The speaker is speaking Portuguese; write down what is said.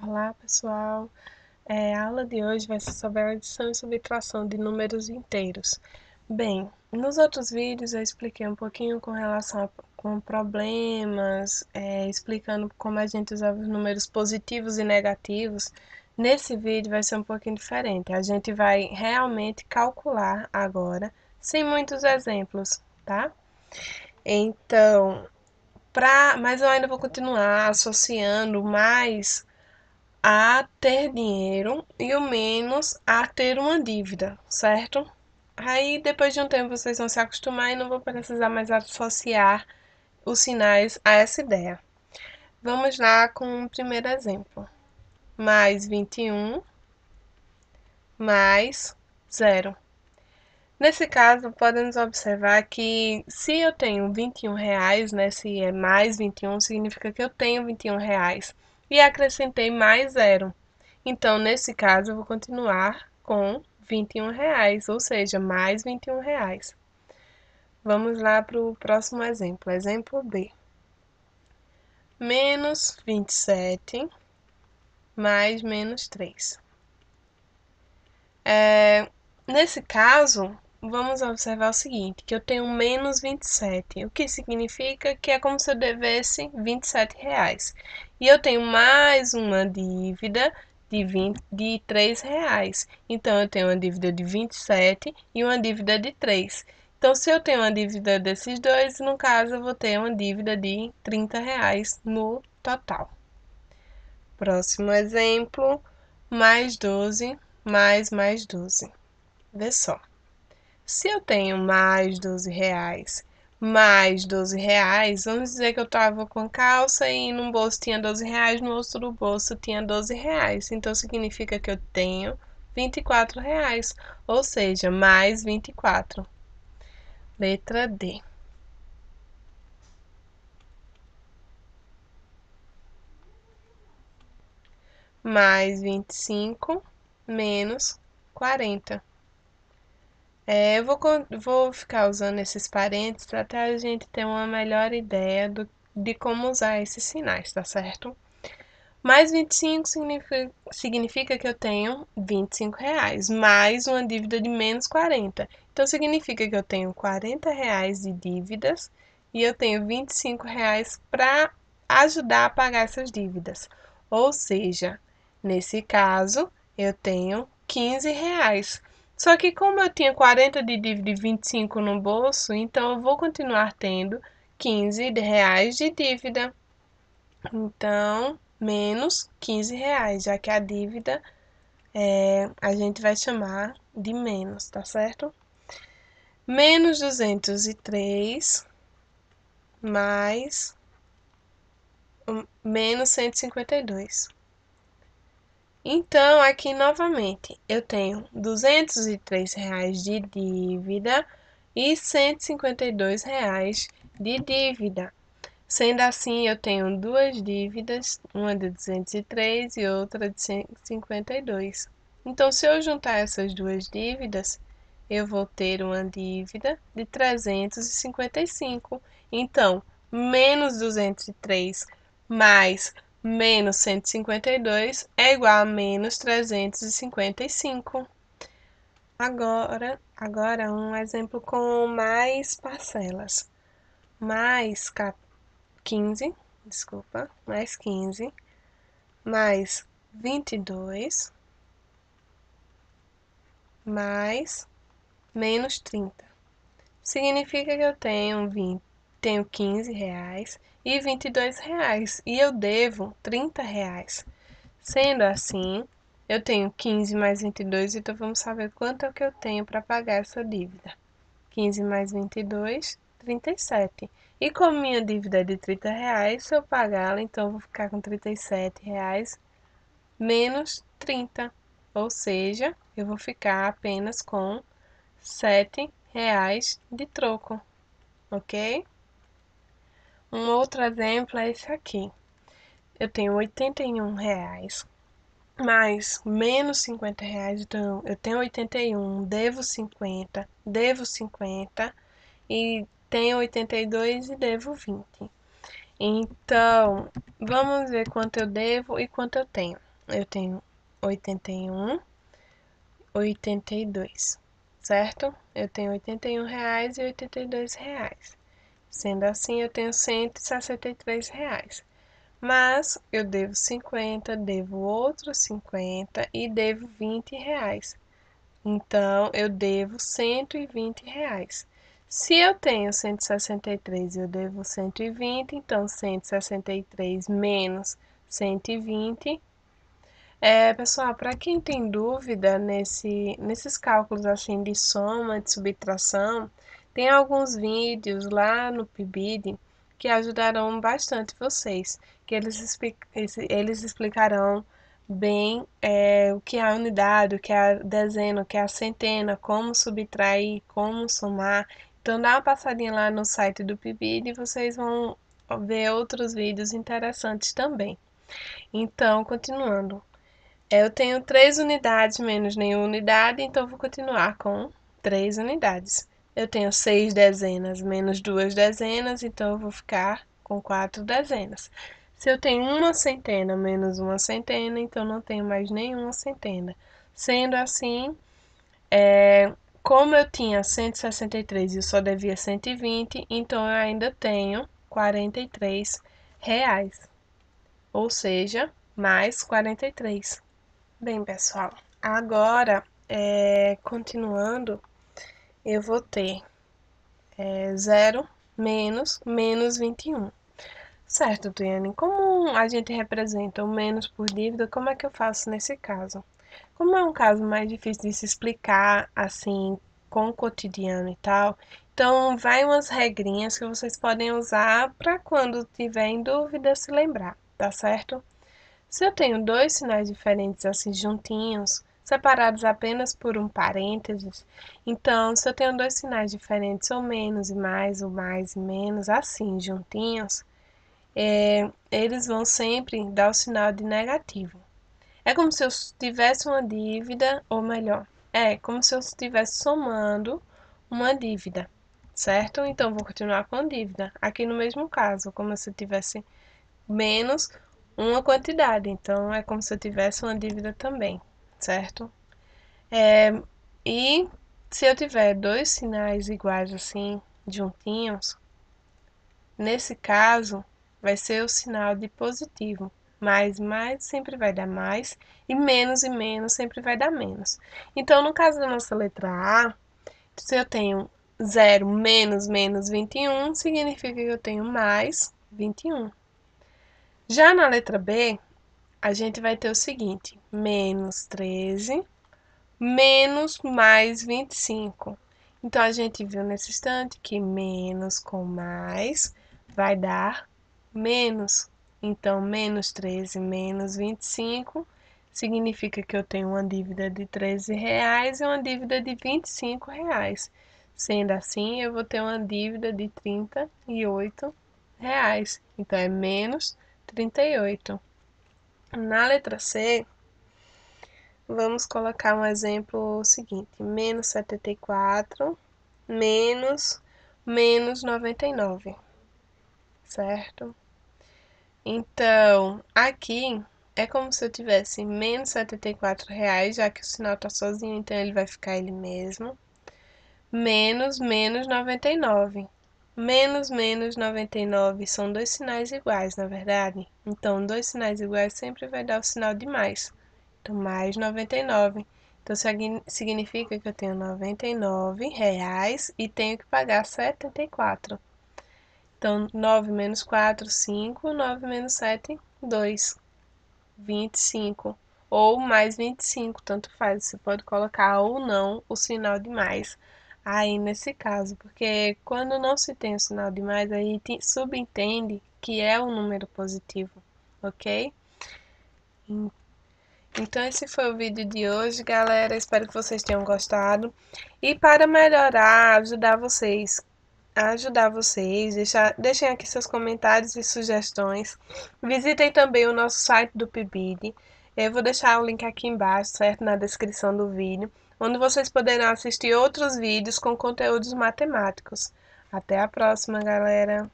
Olá, pessoal. A aula de hoje vai ser sobre a adição e subtração de números inteiros. Bem, nos outros vídeos eu expliquei um pouquinho com relação com problemas, explicando como a gente usava os números positivos e negativos. Nesse vídeo vai ser um pouquinho diferente. A gente vai realmente calcular agora, sem muitos exemplos, tá? Então, mas eu ainda vou continuar associando mais a ter dinheiro e o menos a ter uma dívida, certo? Aí depois de um tempo vocês vão se acostumar e não vão precisar mais associar os sinais a essa ideia. Vamos lá com o primeiro exemplo. Mais 21 mais 0. Nesse caso, podemos observar que se eu tenho R$ 21, né, se é mais 21, significa que eu tenho R$ 21. E acrescentei mais 0. Então, nesse caso, eu vou continuar com R$ 21, ou seja, mais R$ 21. Vamos lá para o próximo exemplo. Exemplo B. Menos 27 mais menos 3. Nesse caso, vamos observar o seguinte, que eu tenho menos 27, o que significa que é como se eu devesse R$ 27. E eu tenho mais uma dívida de R$ 3. Então, eu tenho uma dívida de 27 e uma dívida de 3. Então, se eu tenho uma dívida desses dois, no caso, eu vou ter uma dívida de R$ 30 no total. Próximo exemplo, mais 12 mais 12. Vê só. Se eu tenho mais R$ 12 mais R$ 12, vamos dizer que eu estava com calça e num bolso tinha R$ 12, no outro bolso tinha R$ 12. Então, significa que eu tenho R$ 24, ou seja, mais 24. Letra D. Mais 25 menos 40. Eu vou ficar usando esses parênteses para até a gente ter uma melhor ideia de como usar esses sinais, tá certo? Mais 25 significa que eu tenho R$ 25, mais uma dívida de menos 40. Então, significa que eu tenho R$ 40 de dívidas e eu tenho R$ 25 para ajudar a pagar essas dívidas. Ou seja, nesse caso, eu tenho R$ 15. Só que como eu tinha 40 de dívida e 25 no bolso, então eu vou continuar tendo R$ 15 de dívida. Então, menos R$ 15, já que a dívida a gente vai chamar de menos, tá certo? Menos 203 mais menos 152. Então, aqui novamente, eu tenho R$ 203 de dívida e R$ 152 de dívida. Sendo assim, eu tenho duas dívidas, uma de 203 e outra de 152. Então, se eu juntar essas duas dívidas, eu vou ter uma dívida de 355. Então, menos 203 mais menos 152 é igual a menos 355. Agora um exemplo com mais parcelas. Mais 15, desculpa, mais 15, mais 22, mais menos 30. Significa que eu tenho R$ 15 e R$ 22 e eu devo R$ 30. Sendo assim, eu tenho 15 mais 22, então vamos saber quanto é que eu tenho para pagar essa dívida. 15 mais 22, 37. E como minha dívida é de R$ 30, se eu pagá-la, então eu vou ficar com R$ 37 menos 30. Ou seja, eu vou ficar apenas com R$ 7 de troco, ok? Um outro exemplo é esse aqui. Eu tenho R$ 81 mais menos R$ 50, então eu tenho 81, devo 50 e tenho 82 e devo 20. Então, vamos ver quanto eu devo e quanto eu tenho. eu tenho 81,82, certo? Eu tenho R$ 81,82. Sendo assim, eu tenho R$ 163. Mas eu devo 50, devo outros 50 e devo R$ 20. Então, eu devo R$ 120. Se eu tenho 163 e eu devo 120, então 163 menos 120. Pessoal, para quem tem dúvida nesses cálculos assim de soma, de subtração, tem alguns vídeos lá no PIBID que ajudarão bastante vocês, que eles explicarão bem o que é a unidade, o que é a dezena, o que é a centena, como subtrair, como somar. Então dá uma passadinha lá no site do PIBID e vocês vão ver outros vídeos interessantes também. Então, continuando. Eu tenho 3 unidades menos nenhuma unidade, então vou continuar com 3 unidades. Eu tenho 6 dezenas menos 2 dezenas, então eu vou ficar com 4 dezenas. Se eu tenho uma centena menos uma centena, então não tenho mais nenhuma centena. Sendo assim, como eu tinha 163 e eu só devia 120, então eu ainda tenho R$ 43, ou seja, mais 43. Bem, pessoal, agora, continuando, eu vou ter 0 menos 21. Certo, Tuiane, como a gente representa o menos por dívida, como é que eu faço nesse caso? Como é um caso mais difícil de se explicar, assim, com o cotidiano e tal, então vai umas regrinhas que vocês podem usar para quando tiver em dúvida se lembrar, tá certo? Se eu tenho dois sinais diferentes assim juntinhos, separados apenas por um parênteses, então se eu tenho dois sinais diferentes, ou menos e mais, ou mais e menos, assim juntinhos, eles vão sempre dar o sinal de negativo. É como se eu tivesse uma dívida, ou melhor, é como se eu estivesse somando uma dívida, certo? Então vou continuar com dívida. Aqui no mesmo caso, como se eu tivesse menos uma quantidade. Então, é como se eu tivesse uma dívida também, certo? E se eu tiver dois sinais iguais assim, juntinhos, nesse caso, vai ser o sinal de positivo. Mais sempre vai dar mais, e menos sempre vai dar menos. Então, no caso da nossa letra A, se eu tenho 0 menos 21, significa que eu tenho mais 21. Já na letra B, a gente vai ter o seguinte: menos 13 menos mais 25. Então, a gente viu nesse instante que menos com mais vai dar menos. Então, menos 13 menos 25 significa que eu tenho uma dívida de R$ 13 e uma dívida de R$ 25. Sendo assim, eu vou ter uma dívida de R$ 38. Então, é menos 38. Na letra C, vamos colocar um exemplo seguinte: menos 74 menos 99, certo? Então, aqui é como se eu tivesse menos R$ 74, já que o sinal tá sozinho, então ele vai ficar ele mesmo, menos 99. Menos 99 são dois sinais iguais, na verdade. Então, dois sinais iguais sempre vai dar o sinal de mais. Então, mais 99. Então, significa que eu tenho R$ 99 e tenho que pagar 74. Então, 9 menos 4, 5. 9 menos 7, 2. 25. Ou mais 25, tanto faz. Você pode colocar ou não o sinal de mais aí nesse caso, porque quando não se tem o sinal de mais, aí subentende que é um número positivo, ok? Então, esse foi o vídeo de hoje, galera. Espero que vocês tenham gostado. E para melhorar, deixem aqui seus comentários e sugestões. Visitem também o nosso site do PIBID. Eu vou deixar o link aqui embaixo, certo? Na descrição do vídeo, onde vocês poderão assistir outros vídeos com conteúdos matemáticos. Até a próxima, galera!